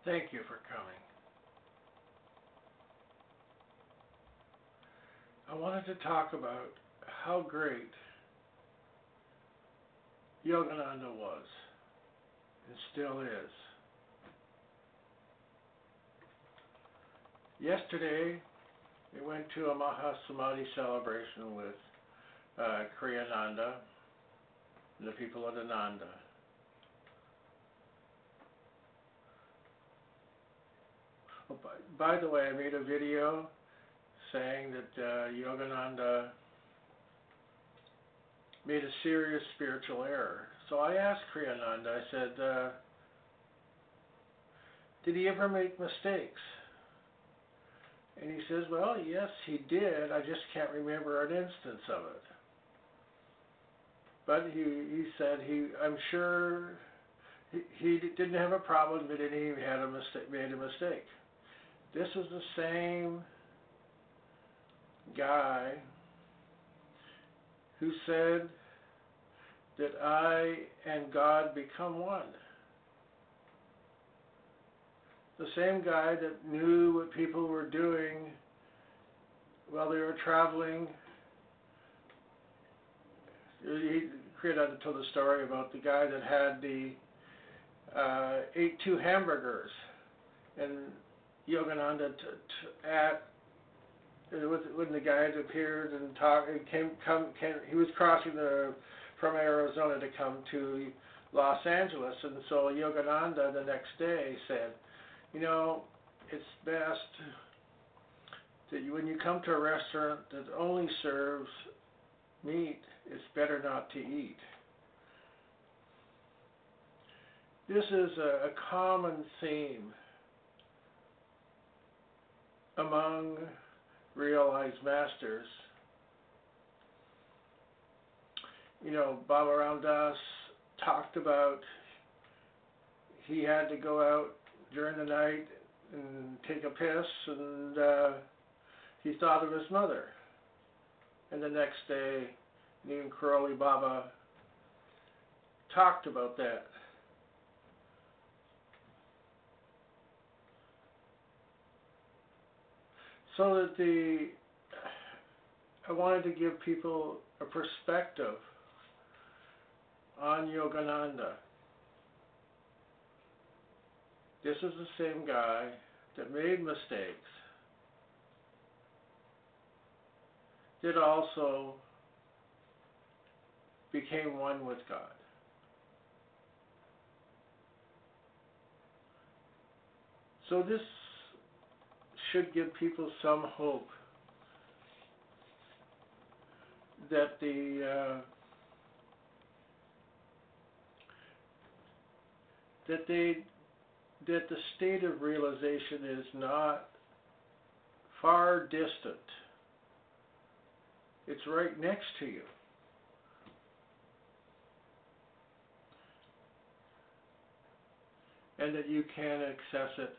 Thank you for coming. I wanted to talk about how great Yogananda was and still is. Yesterday, we went to a Mahasamadhi celebration with Ananda and the people at Ananda. Oh, by the way, I made a video saying that Yogananda made a serious spiritual error. So I asked Kriyananda, I said, did he ever make mistakes? And he says, well, yes, he did. I just can't remember an instance of it. But he said I'm sure he didn't have a problem admitting he made a mistake. This is the same guy who said that I and God become one. The same guy that knew what people were doing while they were traveling. Kriyananda told a story about the guy that had ate 2 hamburgers, and Yogananda when the guy had appeared and talked, he was crossing from Arizona to come to Los Angeles, and so Yogananda the next day said, you know, it's best that when you come to a restaurant that only serves meat, it's better not to eat. This is a common theme among realized masters. You know, Baba Ramdas talked about he had to go out during the night and take a piss, and he thought of his mother. And the next day, Neem Karoli Baba talked about that. So that I wanted to give people a perspective on Yogananda. This is the same guy that made mistakes, that also became one with God. So this should give people some hope that the state of realization is not far distant. It's right next to you. And that you can access it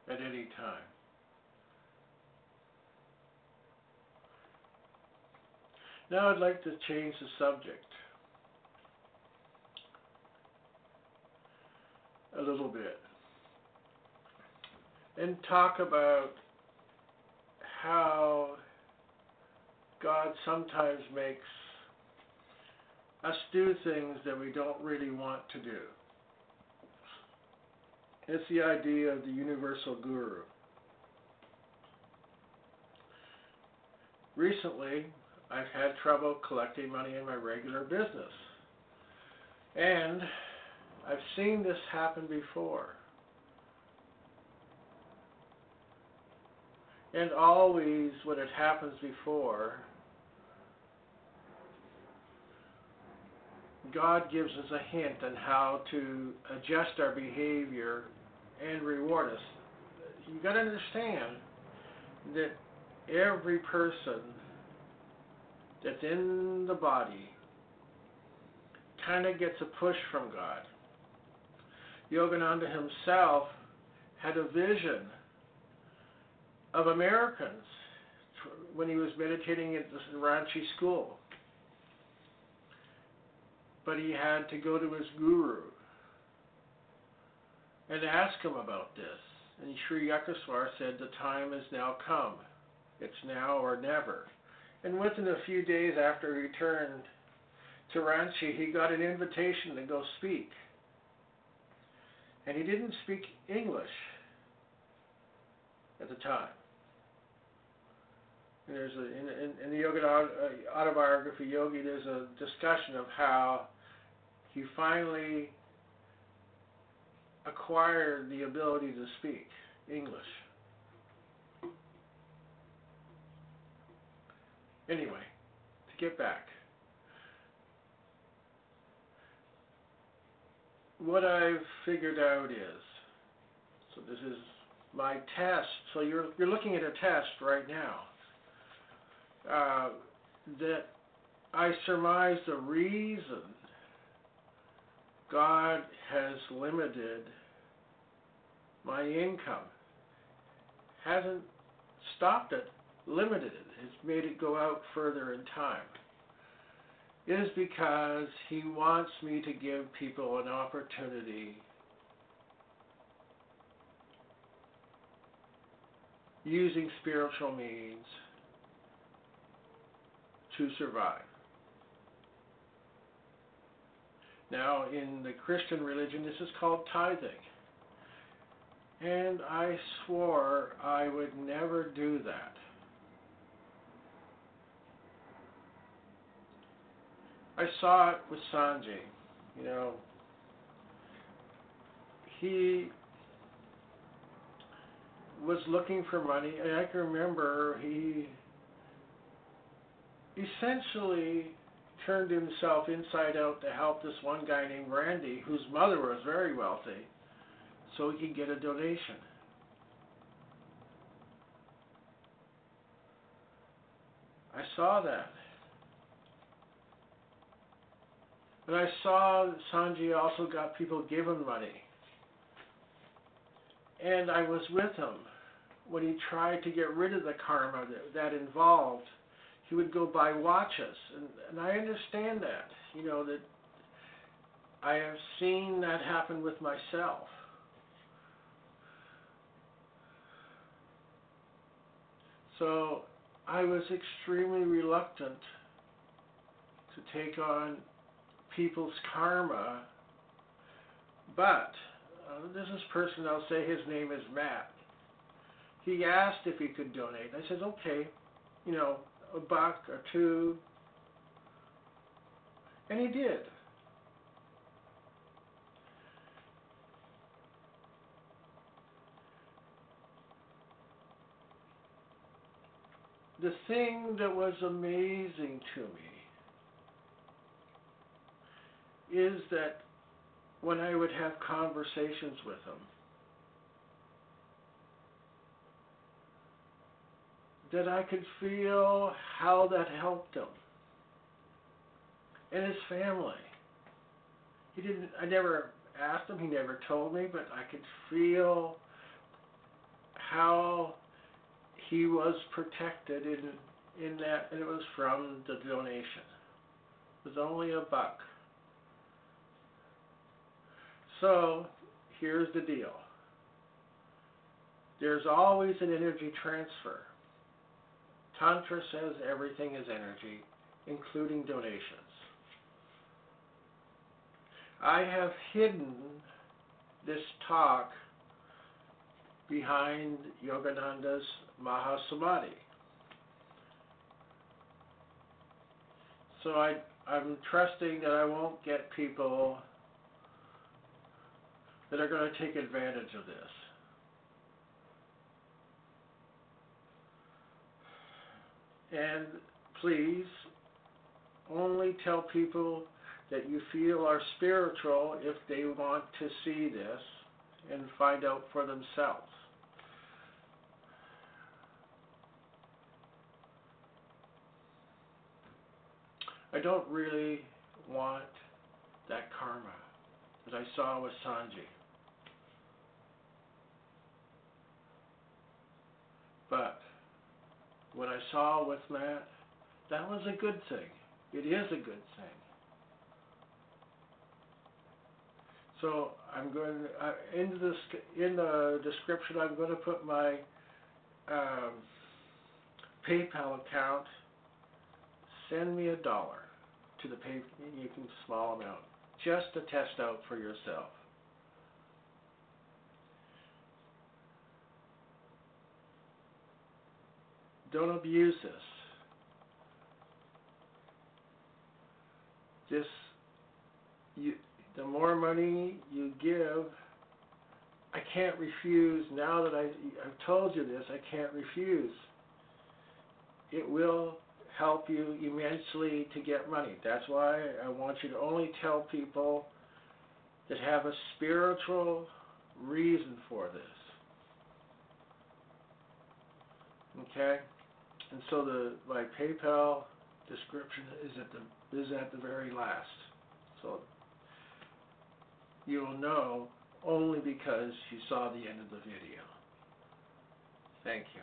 at any time. Now I'd like to change the subject a little bit and talk about how God sometimes makes us do things that we don't really want to do. It's the idea of the universal guru. Recently, I've had trouble collecting money in my regular business. And I've seen this happen before. And always when it happens before, God gives us a hint on how to adjust our behavior and reward us. You got to understand that every person that's in the body kind of gets a push from God. Yogananda himself had a vision of Americans when he was meditating at the Ranchi school. But he had to go to his guru. and ask him about this. And Sri Yukteswar said, the time has now come. It's now or never. And within a few days after he returned to Ranchi, he got an invitation to go speak. And he didn't speak English at the time. And there's in the Yoga autobiography, Yogi, there's a discussion of how he finally acquired the ability to speak English. Anyway, to get back. What I've figured out is, so this is my test, so you're looking at a test right now, that I surmise the reason God has limited my income, hasn't stopped it, limited it, has made it go out further in time, is because He wants me to give people an opportunity using spiritual means to survive. Now, in the Christian religion, this is called tithing. And I swore I would never do that. I saw it with Sanjay. You know, he was looking for money, and I can remember he essentially turned himself inside out to help this one guy named Randy, whose mother was very wealthy, so he could get a donation. I saw that. And I saw that Sanjay also got people give him money. And I was with him when he tried to get rid of the karma that involved. He would go buy watches. And I understand that. You know, that I have seen that happen with myself. So I was extremely reluctant to take on people's karma, but this person, I'll say his name is Matt. He asked if he could donate. I said, okay, you know, $1 or $2, and he did. The thing that was amazing to me is that when I would have conversations with him, that I could feel how that helped him and his family. I never asked him, he never told me, but I could feel how he was protected in that, and it was from the donation. It was only $1. So, here's the deal. There's always an energy transfer. Tantra says everything is energy, including donations. I have hidden this talk behind Yogananda Mahasamadhi. So I'm trusting that I won't get people that are going to take advantage of this. And please, only tell people that you feel are spiritual if they want to see this and find out for themselves. I don't really want that karma that I saw with Sanjay. But what I saw with Matt, that was a good thing. It is a good thing. So I'm going to, in the description, I'm going to put my PayPal account. Send me $1 to the you can small amount, just to test out for yourself. Don't abuse this. The more money you give, I can't refuse. Now that I've told you this, I can't refuse. It will help you immensely to get money. That's why I want you to only tell people that have a spiritual reason for this. Okay? And so my PayPal description is at the very last. So you'll know only because you saw the end of the video. Thank you.